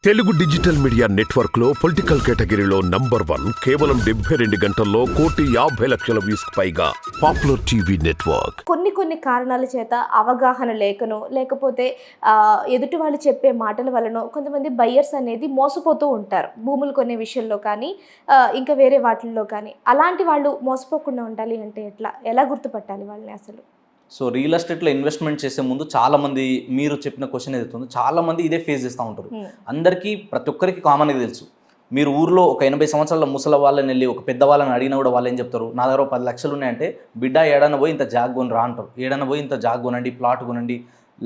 Telugu digital media network లో political కేటగిరీలో number 1 కేవలం 72 గంటల్లో 1,50,00,000 వ్యూస్ పైగా పాపులర్ టీవీ నెట్వర్క్. కొన్ని కారణాల చేత అవగాహన లేకనో లేకపోతే ఎదుటి వాళ్ళు చెప్పే మాటల వలనో కొంతమంది బయ్యర్స్ అనేది మోసపోతూ ఉంటారు. భూములు కొనే విషయంలో కానీ ఇంకా వేరే వాటిల్లో కానీ. అలాంటి వాళ్ళు మోసపోకుండా ఉండాలి అంటే ఎలా గుర్తుపట్టాలి వాళ్ళని అసలు? సో రియల్ ఎస్టేట్లో ఇన్వెస్ట్మెంట్ చేసే ముందు చాలామంది మీరు చెప్పిన క్వశ్చన్ ఏదైతుందో చాలామంది ఇదే ఫేస్ చేస్తూ ఉంటారు. అందరికీ ప్రతి ఒక్కరికి కామన్గా తెలుసు. మీరు ఊర్లో ఒక 80 సంవత్సరాల ముసల వాళ్ళని వెళ్ళి ఒక పెద్ద వాళ్ళని అడిగినా కూడా వాళ్ళు ఏం చెప్తారు, నా దగ్గర 10 లక్షలు ఉన్నాయంటే బిడ్డ ఏడన్నా పోయి ఇంత జాగ్ కొని రా అంటారు. ఏడన్నా పోయి ఇంత జాగ్ కొనండి, ప్లాట్ కొనండి,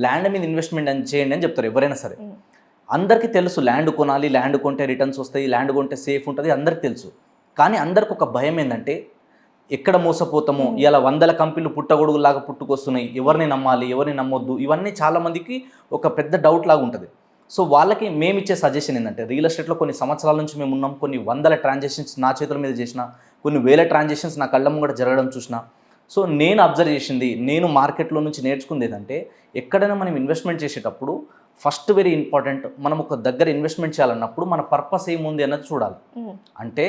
ల్యాండ్ మీద ఇన్వెస్ట్మెంట్ అని చేయండి అని చెప్తారు ఎవరైనా సరే. అందరికీ తెలుసు ల్యాండ్ కొనాలి, ల్యాండ్ కొంటే రిటర్న్స్ వస్తాయి, ల్యాండ్ కొంటే సేఫ్ ఉంటుంది, అందరికీ తెలుసు. కానీ అందరికి ఒక భయం ఏంటంటే ఎక్కడ మోసపోతామో, ఇలా 100 కంపెనీలు పుట్టగొడుగులాగా పుట్టుకొస్తున్నాయి, ఎవరిని నమ్మాలి ఎవరిని నమ్మొద్దు, ఇవన్నీ చాలామందికి ఒక పెద్ద డౌట్ లాగా ఉంటుంది. సో వాళ్ళకి మేము ఇచ్చే సజెషన్ ఏంటంటే, రియల్ ఎస్టేట్లో కొన్ని సంవత్సరాల నుంచి మేము ఉన్నాం, కొన్ని 100 ట్రాన్సాక్షన్స్ నా చేతుల మీద చేసిన, కొన్ని 1000 ట్రాన్సాక్షన్స్ నా కళ్ళ ముంగట జరగడం చూసిన. సో నేను అబ్జర్వ్ చేసింది, నేను మార్కెట్లో నుంచి నేర్చుకుంది ఏంటంటే, ఎక్కడైనా మనం ఇన్వెస్ట్మెంట్ చేసేటప్పుడు ఫస్ట్ వెరీ ఇంపార్టెంట్, మనం ఒక దగ్గర ఇన్వెస్ట్మెంట్ చేయాలన్నప్పుడు మన పర్పస్ ఏముంది అన్నది చూడాలి. అంటే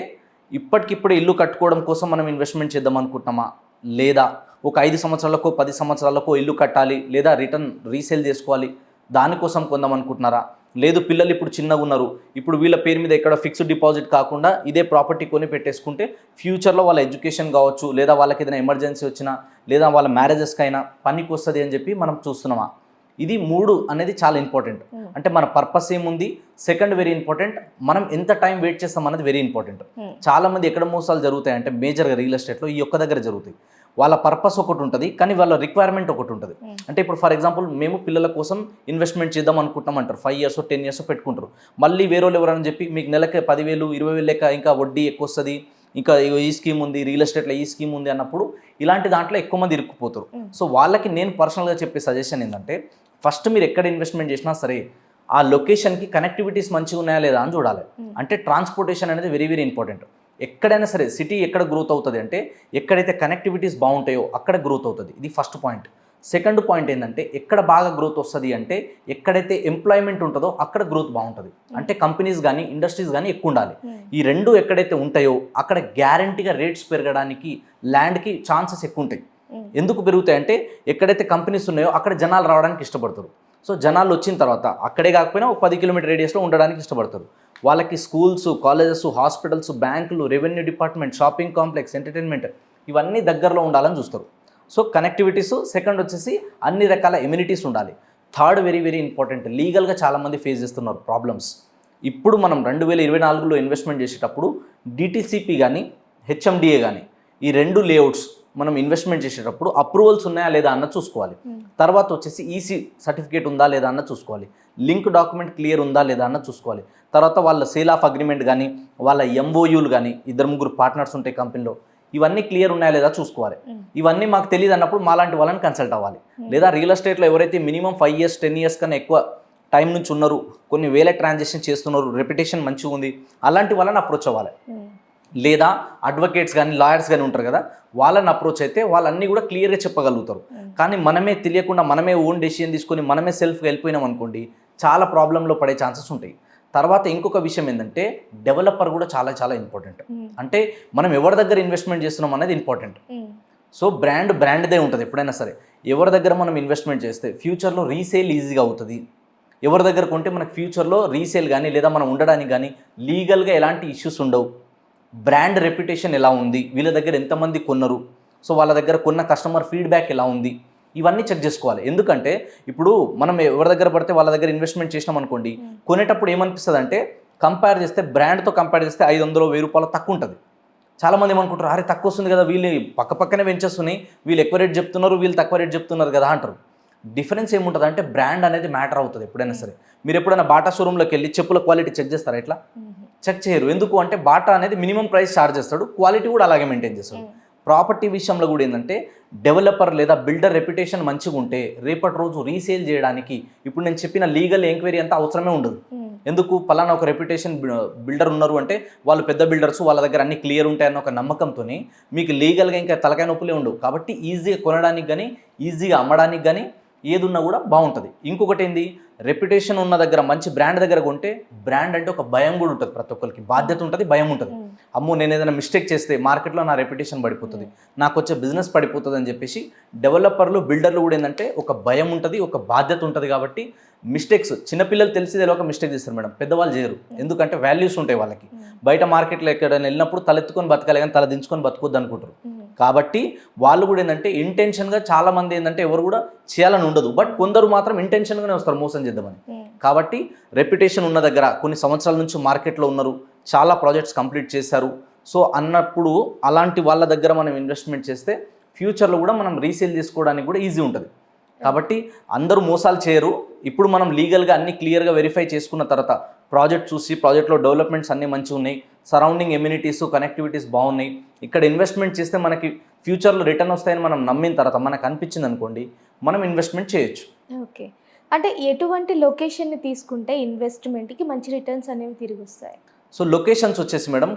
ఇప్పటికిప్పుడు ఇల్లు కట్టుకోవడం కోసం మనం ఇన్వెస్ట్మెంట్ చేద్దాం అనుకుంటున్నామా, లేదా ఒక 5 సంవత్సరాలకో 10 సంవత్సరాలకో ఇల్లు కట్టాలి, లేదా రిటర్న్ రీసేల్ చేసుకోవాలి దానికోసం కొందాం అనుకుంటున్నారా, లేదు పిల్లలు ఇప్పుడు చిన్నగా ఉన్నారు, ఇప్పుడు వీళ్ళ పేరు మీద ఎక్కడ ఫిక్స్డ్ డిపాజిట్ కాకుండా ఇదే ప్రాపర్టీ కొని పెట్టేసుకుంటే ఫ్యూచర్లో వాళ్ళ ఎడ్యుకేషన్ కావచ్చు, లేదా వాళ్ళకి ఏదైనా ఎమర్జెన్సీ వచ్చినా, లేదా వాళ్ళ మ్యారేజెస్కి అయినా పనికి వస్తుంది అని చెప్పి మనం చూస్తున్నామా. ఇది 3 అనేది చాలా ఇంపార్టెంట్. అంటే మన పర్పస్ ఏముంది, సెకండ్ వెరీ ఇంపార్టెంట్, మనం ఎంత టైం వెయిట్ చేస్తాం అనేది వెరీ ఇంపార్టెంట్. చాలామంది ఎక్కడ మోసాలు జరుగుతాయి అంటే మేజర్గా రియల్ ఎస్టేట్లో ఈ ఒక్క దగ్గర జరుగుతాయి. వాళ్ళ పర్పస్ ఒకటి ఉంటుంది కానీ వాళ్ళ రిక్వైర్మెంట్ ఒకటి ఉంటుంది. అంటే ఇప్పుడు ఫర్ ఎగ్జాంపుల్ మేము పిల్లల కోసం ఇన్వెస్ట్మెంట్ చేద్దాం అనుకుంటాం అంటారు, 5 years 10 years పెట్టుకుంటారు. మళ్ళీ వేరే వాళ్ళు ఎవరని చెప్పి మీకు నెలకి 10,000 20,000 లెక్క ఇంకా వడ్డీ ఎక్కువ వస్తుంది, ఇంకా ఈ స్కీమ్ ఉంది, రియల్ ఎస్టేట్లో ఈ స్కీమ్ ఉంది అన్నప్పుడు ఇలాంటి దాంట్లో ఎక్కువ మంది ఇరుక్కుపోతారు. సో వాళ్ళకి నేను పర్సనల్గా చెప్పే సజెషన్ ఏంటంటే, ఫస్ట్ మీరు ఎక్కడ ఇన్వెస్ట్మెంట్ చేసినా సరే ఆ లొకేషన్కి కనెక్టివిటీస్ మంచిగా ఉన్నాయా లేదా అని చూడాలి. అంటే ట్రాన్స్పోర్టేషన్ అనేది వెరీ వెరీ ఇంపార్టెంట్. ఎక్కడైనా సరే సిటీ ఎక్కడ గ్రోత్ అవుతుంది అంటే ఎక్కడైతే కనెక్టివిటీస్ బాగుంటాయో అక్కడ గ్రోత్ అవుతుంది. ఇది ఫస్ట్ పాయింట్. సెకండ్ పాయింట్ ఏంటంటే, ఎక్కడ బాగా గ్రోత్ వస్తుంది అంటే ఎక్కడైతే ఎంప్లాయ్మెంట్ ఉంటుందో అక్కడ గ్రోత్ బాగుంటుంది. అంటే కంపెనీస్ కానీ ఇండస్ట్రీస్ కానీ ఎక్కువ ఉండాలి. ఈ రెండు ఎక్కడైతే ఉంటాయో అక్కడ గ్యారంటీగా రేట్స్ పెరగడానికి ల్యాండ్కి ఛాన్సెస్ ఎక్కువ ఉంటాయి. ఎందుకు పెరుగుతాయి అంటే ఎక్కడైతే కంపెనీస్ ఉన్నాయో అక్కడ జనాలు రావడానికి ఇష్టపడతారు. సో జనాలు వచ్చిన తర్వాత అక్కడే కాకపోయినా ఒక 10 కిలోమీటర్ రేడియస్లో ఉండడానికి ఇష్టపడతారు. వాళ్ళకి స్కూల్స్, కాలేజెస్, హాస్పిటల్స్, బ్యాంకులు, revenue department, shopping complex, entertainment ఇవన్నీ దగ్గరలో ఉండాలని చూస్తారు. So connectivities. సెకండ్ వచ్చేసి అన్ని రకాల ఎమ్యూనిటీస్ ఉండాలి. థర్డ్ వెరీ వెరీ ఇంపార్టెంట్, లీగల్గా చాలామంది ఫేస్ చేస్తున్నారు ప్రాబ్లమ్స్. ఇప్పుడు మనం 2024లో ఇన్వెస్ట్మెంట్ చేసేటప్పుడు డిటిసిపి కానీ హెచ్ఎండిఏ కానీ ఈ 2 లేఅవుట్స్ మనం ఇన్వెస్ట్మెంట్ చేసేటప్పుడు అప్రూవల్స్ ఉన్నాయా లేదా అన్న చూసుకోవాలి. తర్వాత వచ్చేసి ఈసీ సర్టిఫికేట్ ఉందా లేదా అన్న చూసుకోవాలి. లింక్ డాక్యుమెంట్ క్లియర్ ఉందా లేదా అన్న చూసుకోవాలి. తర్వాత వాళ్ళ సేల్ ఆఫ్ అగ్రిమెంట్ కానీ వాళ్ళ ఎంఓయూలు కానీ 2-3 పార్ట్నర్స్ ఉంటాయి కంపెనీలో, ఇవన్నీ క్లియర్ ఉన్నాయా లేదా చూసుకోవాలి. ఇవన్నీ మాకు తెలియదు అన్నప్పుడు మాలాంటి వాళ్ళని కన్సల్ట్ అవ్వాలి. లేదా రియల్ ఎస్టేట్లో ఎవరైతే మినిమం 5 years 10 years కన్నా ఎక్కువ టైం నుంచి ఉన్నారు, కొన్ని వేల ట్రాన్సాక్షన్ చేస్తున్నారు, రెప్యుటేషన్ మంచిగా ఉంది, అలాంటి వాళ్ళని అప్రోచ్ అవ్వాలి. లేదా అడ్వకేట్స్ కానీ లాయర్స్ కానీ ఉంటారు కదా, వాళ్ళని అప్రోచ్ అయితే వాళ్ళన్నీ కూడా క్లియర్గా చెప్పగలుగుతారు. కానీ మనమే తెలియకుండా మనమే ఓన్ డెసిషన్ తీసుకొని మనమే సెల్ఫ్గా వెళ్ళిపోయినాం అనుకోండి, చాలా ప్రాబ్లంలో పడే ఛాన్సెస్ ఉంటాయి. తర్వాత ఇంకొక విషయం ఏంటంటే, డెవలపర్ కూడా చాలా చాలా ఇంపార్టెంట్. అంటే మనం ఎవరి దగ్గర ఇన్వెస్ట్మెంట్ చేస్తున్నాం అనేది ఇంపార్టెంట్. సో బ్రాండ్దే ఉంటుంది ఎప్పుడైనా సరే. ఎవరి దగ్గర మనం ఇన్వెస్ట్మెంట్ చేస్తే ఫ్యూచర్లో రీసేల్ ఈజీగా అవుతుంది. ఎవరి దగ్గర కొంటే మనకు ఫ్యూచర్లో రీసేల్ కానీ లేదా మనం ఉండడానికి కానీ లీగల్గా ఎలాంటి ఇష్యూస్ ఉండవు. బ్రాండ్ రెప్యుటేషన్ ఎలా ఉంది, వీళ్ళ దగ్గర ఎంతమంది కొన్నారు, సో వాళ్ళ దగ్గర కొన్న కస్టమర్ ఫీడ్బ్యాక్ ఎలా ఉంది, ఇవన్నీ చెక్ చేసుకోవాలి. ఎందుకంటే ఇప్పుడు మనం ఎవరి దగ్గర పడితే వాళ్ళ దగ్గర ఇన్వెస్ట్మెంట్ చేసినాం అనుకోండి, కొనేటప్పుడు ఏమనిపిస్తుంది అంటే కంపేర్ చేస్తే బ్రాండ్తో కంపేర్ చేస్తే 500 1000 తక్కువ ఉంటుంది. చాలామంది ఏమనుకుంటారు, అరే తక్కువ వస్తుంది కదా, వీళ్ళు పక్కనే వెంచేస్తున్నాయి, వీళ్ళు ఎక్కువ రేట్ చెప్తున్నారు, వీళ్ళు తక్కువ రేట్ చెప్తున్నారు కదా అంటారు. డిఫరెన్స్ ఏముంటుంది అంటే బ్రాండ్ అనేది మ్యాటర్ అవుతుంది ఎప్పుడైనా సరే. మీరు ఎప్పుడైనా బాటా షోరూంలోకి వెళ్ళి చెప్పుల క్వాలిటీ చెక్ చేస్తారా? ఇట్లా చెక్ చేయరు. ఎందుకు అంటే బాటా అనేది మినిమం ప్రైస్ ఛార్జ్ చేస్తాడు, క్వాలిటీ కూడా అలాగే మెయింటైన్ చేస్తాడు. ప్రాపర్టీ విషయంలో కూడా ఏంటంటే డెవలపర్ లేదా బిల్డర్ రెప్యుటేషన్ మంచిగా ఉంటే రేపటి రోజు రీసేల్ చేయడానికి ఇప్పుడు నేను చెప్పిన లీగల్ ఎంక్వైరీ అంతా అవసరమే ఉండదు. ఎందుకు, పలానా ఒక రెప్యుటేషన్ బిల్డర్ ఉన్నారు అంటే వాళ్ళు పెద్ద బిల్డర్స్, వాళ్ళ దగ్గర అన్ని క్లియర్ ఉంటాయన్న ఒక నమ్మకంతో మీకు లీగల్గా ఇంకా తలకాయ నొప్పులే ఉండవు. కాబట్టి ఈజీగా కొనడానికి కానీ ఈజీగా అమ్మడానికి కానీ ఏది ఉన్నా కూడా బాగుంటుంది. ఇంకొకటి ఏంది, రెప్యుటేషన్ ఉన్న దగ్గర మంచి బ్రాండ్ దగ్గర కొంటే బ్రాండ్ అంటే ఒక భయం కూడా ఉంటుంది, ప్రతి ఒక్కరికి బాధ్యత ఉంటుంది, భయం ఉంటుంది. అమ్మో నేను ఏదైనా మిస్టేక్ చేస్తే మార్కెట్లో నా రెప్యుటేషన్ పడిపోతుంది, నాకు వచ్చే బిజినెస్ పడిపోతుంది అని చెప్పేసి డెవలపర్లు బిల్డర్లు కూడా ఏంటంటే ఒక భయం ఉంటుంది, ఒక బాధ్యత ఉంటుంది. కాబట్టి మిస్టేక్స్ చిన్నపిల్లలు తెలిసి ఒక మిస్టేక్ చేస్తారు మేడం, పెద్దవాళ్ళు చేయరు. ఎందుకంటే వాల్యూస్ ఉంటాయి వాళ్ళకి. బయట మార్కెట్లో ఎక్కడైనా వెళ్ళినప్పుడు తలెత్తుకొని బతకాలి కానీ తల దించుకొని బతకొద్దు అనుకుంటారు. కాబట్టి వాళ్ళు కూడా ఏంటంటే ఇంటెన్షన్గా, చాలా మంది ఏంటంటే ఎవరు కూడా చేయాలని ఉండదు, బట్ కొందరు మాత్రం ఇంటెన్షన్గానే వస్తారు మోసం చేద్దామని. కాబట్టి రెప్యుటేషన్ ఉన్న దగ్గర కొన్ని సంవత్సరాల నుంచి మార్కెట్లో ఉన్నారు, చాలా ప్రాజెక్ట్స్ కంప్లీట్ చేశారు. సో అన్నప్పుడు అలాంటి వాళ్ళ దగ్గర మనం ఇన్వెస్ట్మెంట్ చేస్తే ఫ్యూచర్లో కూడా మనం రీసేల్ చేసుకోవడానికి కూడా ఈజీ ఉంటుంది. కాబట్టి అందరూ మోసాలు చేయరు. ఇప్పుడు మనం లీగల్గా అన్ని క్లియర్గా వెరిఫై చేసుకున్న తర్వాత ప్రాజెక్ట్ చూసి ప్రాజెక్ట్లో డెవలప్మెంట్స్ అన్నీ మంచిగా ఉన్నాయి, సరౌండింగ్ ఎమ్యూనిటీస్ కనెక్టివిటీస్ బాగున్నాయి, ఇక్కడ ఇన్వెస్ట్మెంట్ చేస్తే మనకి ఫ్యూచర్లో రిటర్న్ వస్తాయని మనం నమ్మిన తర్వాత మనకు అనిపించింది అనుకోండి, మనం ఇన్వెస్ట్మెంట్ చేయొచ్చు. ఓకే. అంటే ఎటువంటి లొకేషన్ని తీసుకుంటే ఇన్వెస్ట్మెంట్కి మంచి రిటర్న్స్ అనేవి తిరిగి వస్తాయి? సో లొకేషన్స్ వచ్చేసి మేడం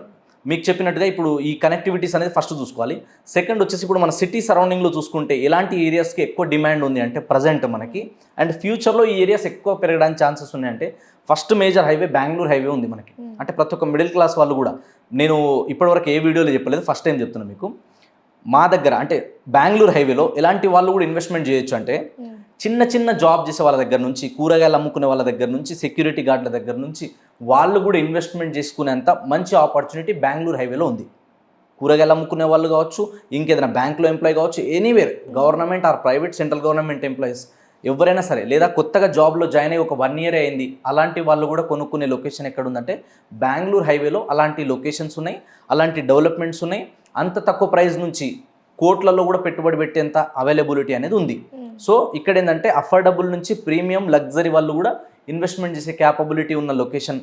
మీకు చెప్పినట్టుగా ఇప్పుడు ఈ కనెక్టివిటీస్ అనేది ఫస్ట్ చూసుకోవాలి. సెకండ్ వచ్చేసి ఇప్పుడు మన సిటీ సరౌండింగ్లో చూసుకుంటే ఎలాంటి ఏరియాస్కి ఎక్కువ డిమాండ్ ఉంది అంటే ప్రజెంట్ మనకి, అండ్ ఫ్యూచర్లో ఈ ఏరియాస్ ఎక్కువ పెరగడానికి ఛాన్సెస్ ఉన్నాయంటే first major highway Bengaluru highway ఉంది మనకి. అంటే ప్రతి ఒక్క మిడిల్ క్లాస్ వాళ్ళు కూడా, నేను ఇప్పటివరకు ఏ వీడియోలో చెప్పలేదు, ఫస్ట్ టైం చెప్తున్నాను మీకు. మా దగ్గర అంటే బెంగళూరు హైవేలో ఎలాంటి వాళ్ళు కూడా ఇన్వెస్ట్మెంట్ చేయొచ్చు అంటే చిన్న చిన్న జాబ్ చేసే వాళ్ళ దగ్గర నుంచి, కూరగాయలు అమ్ముకునే వాళ్ళ దగ్గర నుంచి, సెక్యూరిటీ గార్డుల దగ్గర నుంచి వాళ్ళు కూడా ఇన్వెస్ట్మెంట్ చేసుకునేంత మంచి ఆపర్చునిటీ బెంగళూరు హైవేలో ఉంది. కూరగాయలు అమ్ముకునే వాళ్ళు కావచ్చు, ఇంకేదైనా బ్యాంక్లో ఎంప్లాయ్ కావచ్చు, anywhere government or private central government employees ఎవరైనా సరే, లేదా కొత్తగా జాబ్లో జాయిన్ అయ్యి ఒక 1 year అయింది, అలాంటి వాళ్ళు కూడా కొనుక్కునే లొకేషన్ ఎక్కడ ఉందంటే బెంగళూరు హైవేలో అలాంటి లొకేషన్స్ ఉన్నాయి, అలాంటి డెవలప్మెంట్స్ ఉన్నాయి. అంత తక్కువ ప్రైస్ నుంచి కోట్లలో కూడా పెట్టుబడి పెట్టేంత అవైలబిలిటీ అనేది ఉంది. సో ఇక్కడ ఏంటంటే అఫోర్డబుల్ నుంచి ప్రీమియం లగ్జరీ వాళ్ళు కూడా ఇన్వెస్ట్మెంట్ చేసే క్యాపబిలిటీ ఉన్న లొకేషన్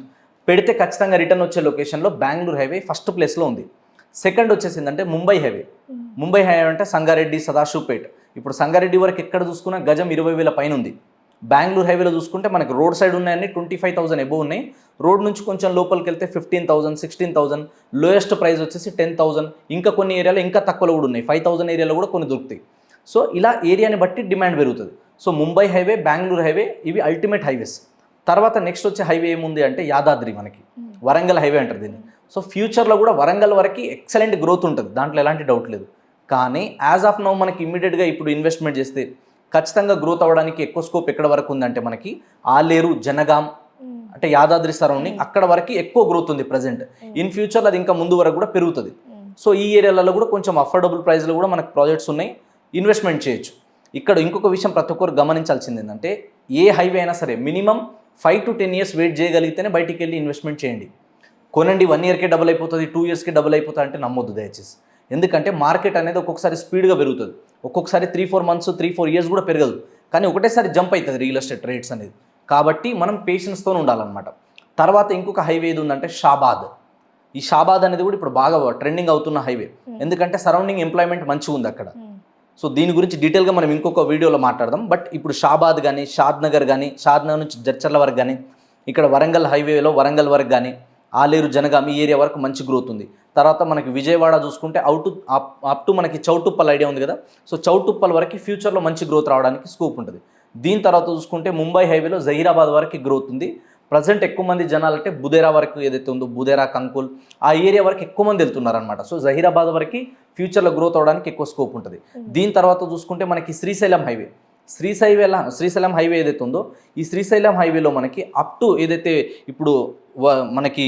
పెడితే ఖచ్చితంగా రిటర్న్ వచ్చే లొకేషన్లో బెంగళూరు హైవే ఫస్ట్ ప్లేస్లో ఉంది. సెకండ్ వచ్చేసి ఏంటంటే ముంబై హైవే. ముంబై హైవే అంటే సంగారెడ్డి, సదాశివపేట్. ఇప్పుడు సంగారెడ్డి వరకు ఎక్కడ చూసుకున్నా గజం 20,000 పైన ఉంది. బెంగళూరు హైవేలో చూసుకుంటే మనకి రోడ్ సైడ్ ఉన్నాయని 25,000 ఎబో ఉన్నాయి, రోడ్ నుంచి కొంచెం లోపలికి వెళ్తే 15,000, 16,000, లోయెస్ట్ ప్రైస్ వచ్చేసి 10,000, ఇంకా కొన్ని ఏరియాలో ఇంకా తక్కువలో కూడా ఉన్నాయి, 5,000 ఏరియాలో కూడా కొన్ని దొరుకుతాయి. సో ఇలా ఏరియాని బట్టి డిమాండ్ పెరుగుతుంది. So Mumbai highway, Bengaluru highway ఇవి అల్టిమేట్ హైవేస్. తర్వాత నెక్స్ట్ వచ్చే హైవే ఏముంది అంటే యాదాద్రి, మనకి వరంగల్ హైవే అంటారు దీన్ని. సో ఫ్యూచర్లో కూడా వరంగల్ వరకు ఎక్సలెంట్ గ్రోత్ ఉంటుంది, దాంట్లో ఎలాంటి డౌట్ లేదు. కానీ యాజ్ ఆఫ్ నౌ మనకి ఇమ్మీడియట్గా ఇప్పుడు ఇన్వెస్ట్మెంట్ చేస్తే ఖచ్చితంగా గ్రోత్ అవ్వడానికి ఎక్కువ స్కోప్ ఎక్కడ వరకు ఉందంటే మనకి ఆలేరు, జనగాం అంటే యాదాద్రి సరౌండింగ్ అక్కడ వరకు ఎక్కువ గ్రోత్ ఉంది ప్రజెంట్. ఇన్ ఫ్యూచర్లో అది ఇంకా ముందు వరకు కూడా పెరుగుతుంది. సో ఈ ఏరియాలలో కూడా కొంచెం అఫోర్డబుల్ ప్రైస్లో కూడా మనకు ప్రాజెక్ట్స్ ఉన్నాయి, ఇన్వెస్ట్మెంట్ చేయొచ్చు. ఇక్కడ ఇంకొక విషయం ప్రతి ఒక్కరు గమనించాల్సింది ఏంటంటే ఏ హైవే అయినా సరే మినిమం 5 to 10 years వెయిట్ చేయగలిగితేనే బయటికి వెళ్ళి ఇన్వెస్ట్మెంట్ చేయండి. కొనండి 1 yearకే డబుల్ అయిపోతుంది, 2 yearsకి డబుల్ అయిపోతుంది అంటే నమ్మొద్దు దయచేసి. ఎందుకంటే మార్కెట్ అనేది ఒక్కొక్కసారి స్పీడ్గా పెరుగుతుంది, ఒక్కొక్కసారి 3-4 months 3-4 years కూడా పెరగదు, కానీ ఒకటేసారి జంప్ అవుతుంది రియల్ ఎస్టేట్ రేట్స్ అనేది. కాబట్టి మనం పేషెన్స్తో ఉండాలన్నమాట. తర్వాత ఇంకొక హైవే ఏది ఉందంటే షాబాద్. ఈ షాబాద్ అనేది కూడా ఇప్పుడు బాగా ట్రెండింగ్ అవుతున్న హైవే, ఎందుకంటే సరౌండింగ్ ఎంప్లాయ్మెంట్ మంచిగా ఉంది అక్కడ. సో దీని గురించి డీటెయిల్గా మనం ఇంకొక వీడియోలో మాట్లాడదాం. బట్ ఇప్పుడు షాబాద్ కానీ, షాద్నగర్ కానీ, షాద్నగర్ నుంచి జడ్చర్ల వరకు కానీ, ఇక్కడ వరంగల్ హైవేలో వరంగల్ వరకు కానీ, ఆలేరు, జనగాం ఈ ఏరియా వరకు మంచి గ్రోత్ ఉంది. తర్వాత మనకి విజయవాడ చూసుకుంటే అప్ టు మనకి చౌటుప్పల్ ఐడియా ఉంది కదా, సో చౌటుప్పల్ వరకు ఫ్యూచర్లో మంచి గ్రోత్ రావడానికి స్కోప్ ఉంటుంది. దీని తర్వాత చూసుకుంటే ముంబై హైవేలో జహీరాబాద్ వరకు గ్రోత్ ఉంది. ప్రజెంట్ ఎక్కువ మంది జనాలు అంటే బుదేరా వరకు ఏదైతే ఉందో, బుదేరా, కంకుల్ ఆ ఏరియా వరకు ఎక్కువ మంది వెళ్తున్నారనమాట. సో జహీరాబాద్ వరకు ఫ్యూచర్లో గ్రోత్ అవడానికి ఎక్కువ స్కోప్ ఉంటుంది. దీని తర్వాత చూసుకుంటే మనకి శ్రీశైలం హైవే, శ్రీశైలం హైవే ఏదైతే ఉందో ఈ శ్రీశైలం హైవేలో మనకి అప్ టు ఏదైతే ఇప్పుడు మనకి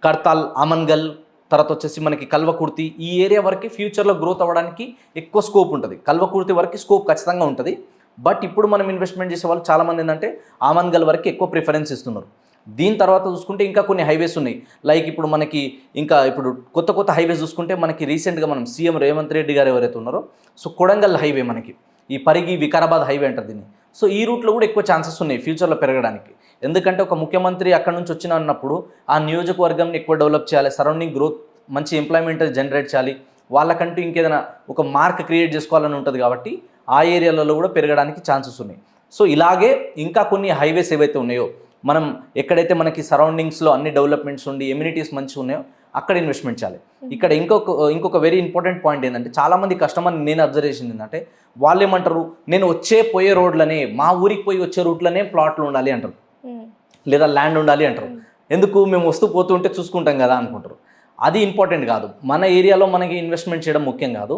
కర్తాల్, ఆమన్గల్, తర్వాత వచ్చేసి మనకి కల్వకుర్తి ఈ ఏరియా వరకు ఫ్యూచర్లో గ్రోత్ అవ్వడానికి ఎక్కువ స్కోప్ ఉంటుంది. కల్వకుర్తి వరకు స్కోప్ ఖచ్చితంగా ఉంటుంది. బట్ ఇప్పుడు మనం ఇన్వెస్ట్మెంట్ చేసే వాళ్ళు చాలామంది ఏంటంటే ఆమన్గల్ వరకు ఎక్కువ ప్రిఫరెన్స్ ఇస్తున్నారు. దీని తర్వాత చూసుకుంటే ఇంకా కొన్ని హైవేస్ ఉన్నాయి, లైక్ ఇప్పుడు మనకి ఇంకా ఇప్పుడు కొత్త హైవేస్ చూసుకుంటే మనకి రీసెంట్గా మనం సీఎం రేవంత్ రెడ్డి గారు ఎవరైతే ఉన్నారో, సో కొడంగల్ హైవే, మనకి ఈ పరిగి వికారాబాద్ హైవే అంటారు దీన్ని. సో ఈ రూట్లో కూడా ఎక్కువ ఛాన్సెస్ ఉన్నాయి ఫ్యూచర్లో పెరగడానికి. ఎందుకంటే ఒక ముఖ్యమంత్రి అక్కడ నుంచి వచ్చిన అన్నప్పుడు ఆ నియోజకవర్గంని ఎక్కువ డెవలప్ చేయాలి, సరౌండింగ్ గ్రోత్, మంచి ఎంప్లాయ్మెంట్ జనరేట్ చేయాలి, వాళ్ళకంటూ ఇంకేదైనా ఒక మార్క్ క్రియేట్ చేసుకోవాలని ఉంటుంది. కాబట్టి ఆ ఏరియాలలో కూడా పెరగడానికి ఛాన్సెస్ ఉన్నాయి. సో ఇలాగే ఇంకా కొన్ని హైవేస్ ఏవైతే ఉన్నాయో, మనం ఎక్కడైతే మనకి సరౌండింగ్స్లో అన్ని డెవలప్మెంట్స్ ఉండి ఎమ్యూనిటీస్ మంచిగా ఉన్నాయో అక్కడ ఇన్వెస్ట్మెంట్ చేయాలి. ఇక్కడ ఇంకొక వెరీ ఇంపార్టెంట్ పాయింట్ ఏంటంటే చాలామంది కస్టమర్ నేను అబ్జర్వ్ చేసింది ఏంటంటే వాళ్ళు ఏమంటారు, నేను పోయే రోడ్లనే మా ఊరికి పోయి వచ్చే రూట్లనే ప్లాట్లు ఉండాలి అంటారు, లేదా ల్యాండ్ ఉండాలి అంటారు. ఎందుకు, మేము వస్తూ పోతూ ఉంటే చూసుకుంటాం కదా అనుకుంటారు. అది ఇంపార్టెంట్ కాదు. మన ఏరియాలో మనకి ఇన్వెస్ట్మెంట్ చేయడం ముఖ్యం కాదు,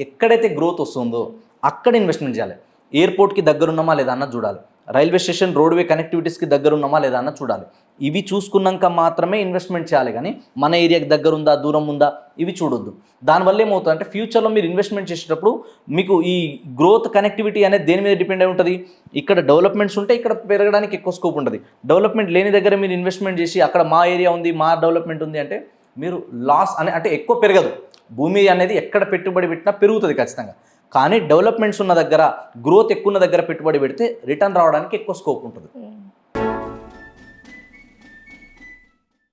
ఎక్కడైతే గ్రోత్ వస్తుందో అక్కడ ఇన్వెస్ట్మెంట్ చేయాలి. ఎయిర్పోర్ట్కి దగ్గర ఉన్నామా లేదా అన్నది చూడాలి, రైల్వే స్టేషన్ రోడ్వే కనెక్టివిటీస్కి దగ్గర ఉన్నామా లేదా అన్నది చూడాలి. ఇవి చూసుకున్నాక మాత్రమే ఇన్వెస్ట్మెంట్ చేయాలి, కానీ మన ఏరియాకి దగ్గర ఉందా దూరం ఉందా ఇవి చూడొద్దు. దానివల్ల ఏమవుతుంది అంటే ఫ్యూచర్లో మీరు ఇన్వెస్ట్మెంట్ చేసేటప్పుడు మీకు ఈ గ్రోత్ కనెక్టివిటీ అనేది దేని మీద డిపెండ్ అయి ఉంటుంది. ఇక్కడ డెవలప్మెంట్స్ ఉంటే ఇక్కడ పెరగడానికి ఎక్కువ స్కోప్ ఉంటుంది. డెవలప్మెంట్ లేని దగ్గర మీరు ఇన్వెస్ట్మెంట్ చేసి అక్కడ మా ఏరియా ఉంది మా డెవలప్మెంట్ ఉంది అంటే మీరు లాస్ అంటే ఎక్కువ పెరగదు. భూమి అనేది ఎక్కడ పెట్టుబడి పెట్టినా పెరుగుతుంది ఖచ్చితంగా, కానీ డెవలప్మెంట్స్ ఉన్న దగ్గర గ్రోత్ ఎక్కువ ఉన్న దగ్గర పెట్టుబడి పెడితే రిటర్న్ రావడానికి ఎక్కువ స్కోప్ ఉంటుంది.